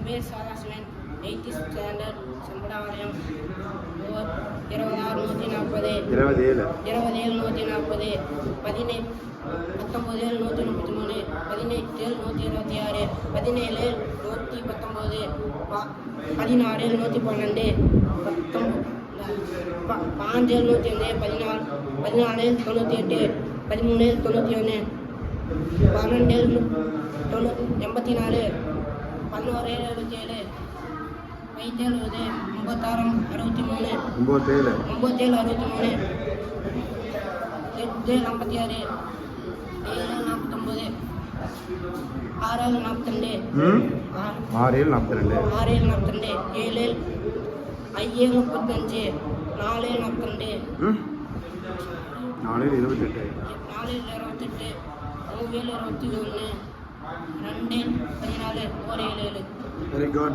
பேர் சதாசிவன், 8th standard, செம்படாவளையம். 26,140, 27, 27,140, 19,733, 18,726, 17,119, 16,112, 5,105, 14,98, 13,91, 12,84, 11,77, 5,70, 96,63, 9,63, 8,56, 7,49, 6,42, 6,42, 7,35, 4,28, 4,28, 3,21, 2,14, 1,7. Very good.